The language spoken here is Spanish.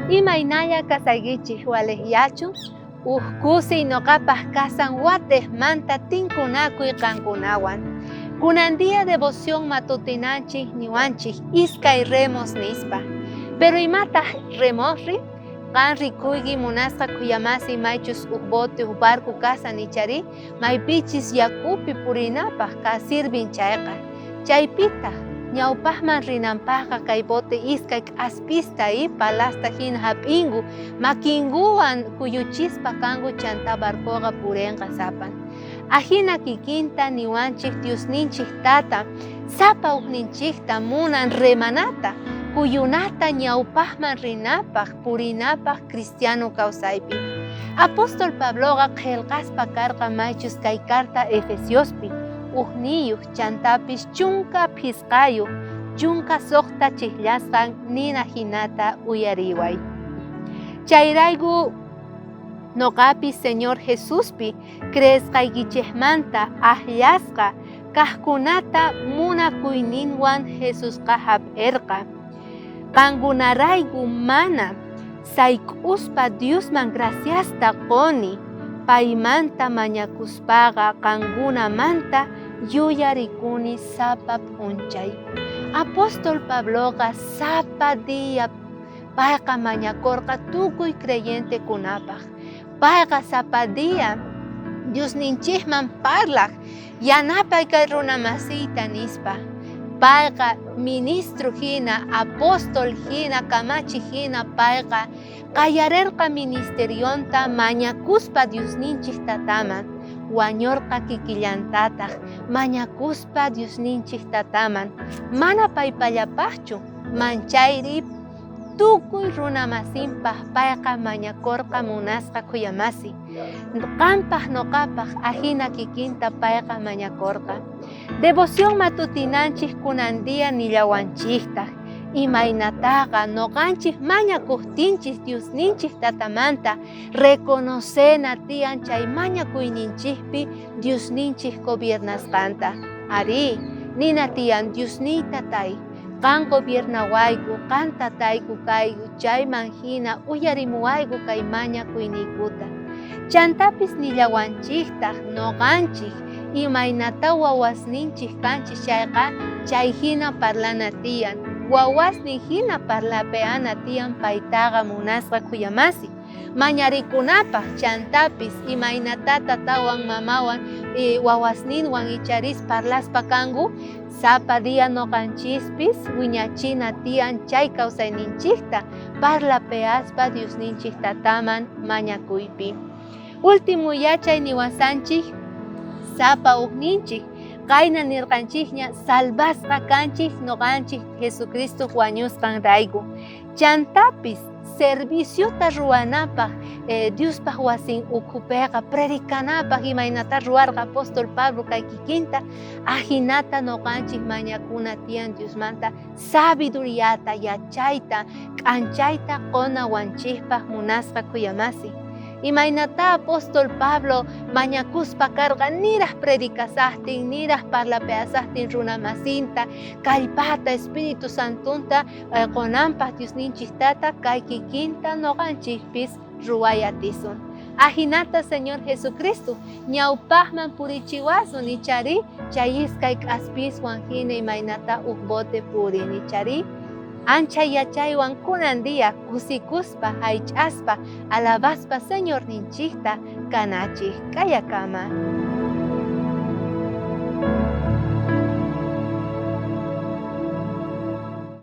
Imaynaya kasaykichik walejyachu, uhkusi noqapaj kasan watejmanta tinkunakuy qankunawan. Kunandia devoción matutinanchik niwanchik iskay remos nispa. Pero imataj remosri, qan rikuyki munasqa kuyamasi maychus bote barco kasa nichari, maypichis yakupi purinapaj ka sirvin chayqa. Chaypita ñawpajman rinanpaqqa kay bote iskay k'aspista palasta hina hap'ingu makinguwan kuyuchispa kangu chanta barcoqa purinqa sapan. Ahina kikinta niwanchik Diosninchik tata sapa ukninchikta munan remanata kuyunata ñawpajman rinapaq purinapaq cristiano kawsaypi. Apóstol Pabloqa qillqaspa karqa maychus kay carta Efesiospi uhniyuq chantapis chunka phisqayuq chunka suqta chiklasqan nina hinata uyariway. Chayrayku noqapis Señor Jesuspi creesqaykichikmanta ahllasqa kaqkunata munakuyninwan Jesusqa hap'irqa. Qankunarayku mana sayk'uspa Diosman graciasta quni, paymanta mañakuspaqa qankunamanta yuyarikuni sapa p'unchay. Apóstol Pabloqa sapa dia payqa mañakurqa tukuy creyente kunapaq. Payqa sapa dia Diosninchikman parlaq yanapay kay runamasiyta nispa. Payqa ministro hina, apóstol hina, kamachi hina payqa qallarirqa ministerionta mañakuspa Diosninchik tataman. Wañurqa kikillantataq mañakuspa Diosninchik tataman. Mana paypallapaqchu manchayri tukuy runamasinpaq payqa mañakurqa munasqa kuyamasi. Qanpaq noqapaq ahina kikinta payqa mañakurqa. Devoción matutinanchik kunandia nillawanchiktaq. Imaynataqa noqanchik mañakuqtinchik Diosninchik tatamanta reconocena tiyan chay mañakuyninchikpi Diosninchik gobiernasqanta. Ari, nina tiyan Diosniy tatay, qan gobiernawayku, qan tatayku kayku, chayman hina uyarimuwayku kay mañakuyniykuta. Chantapis nillawanchiktaq noqanchik imaynata wawasninchik kanchik chayqa chay hina parlana tiyan. Wawasnin hina parlapeana tiyan paytaqa munasqa kuyamasi. Mañarikunapaq chantapis imaynata tatawan mamawan wawasninwan icharis parlaspa kangu sapa dia noqanchispis wiñachina tiyan chay kawsayninchikta parlapeaspa Diosninchik tataman mañakuypi. Último yachay niwasanchik sapa ukninchik qayna nirqanchikña salvasqa kanchik noqanchik Jesucristo wañusqan rayku. Chantapis serviciota ruwanapaq Diospaq wasin ukhupiqa predicanapaq imaynata ruwarqa apóstol Pablo kay kikinta ahinata noqanchik mañakuna tiyan Diosmanta sabiduriyata yachayta k'anchayta qonawanchikpaq munasqa kuyamasi. Imaynata apóstol Pablo mañakuspa karqa niraq predicasaqtin, niraq parlapeasaqtin runamasinta, kallpata Espíritu Santunta qonanpaq Diosninchik tata kay kikinta noqanchikpis ruwayatisun. Ahinata Señor Jesucristo ñawpaqman purichiwasun ichari chay iskay k'aspiswan hina imaynata bote purin ichari. Ancha yachaywan kunandia kusikuspa haych'aspa alabaspa Señor ninchikta kanachik kayakama.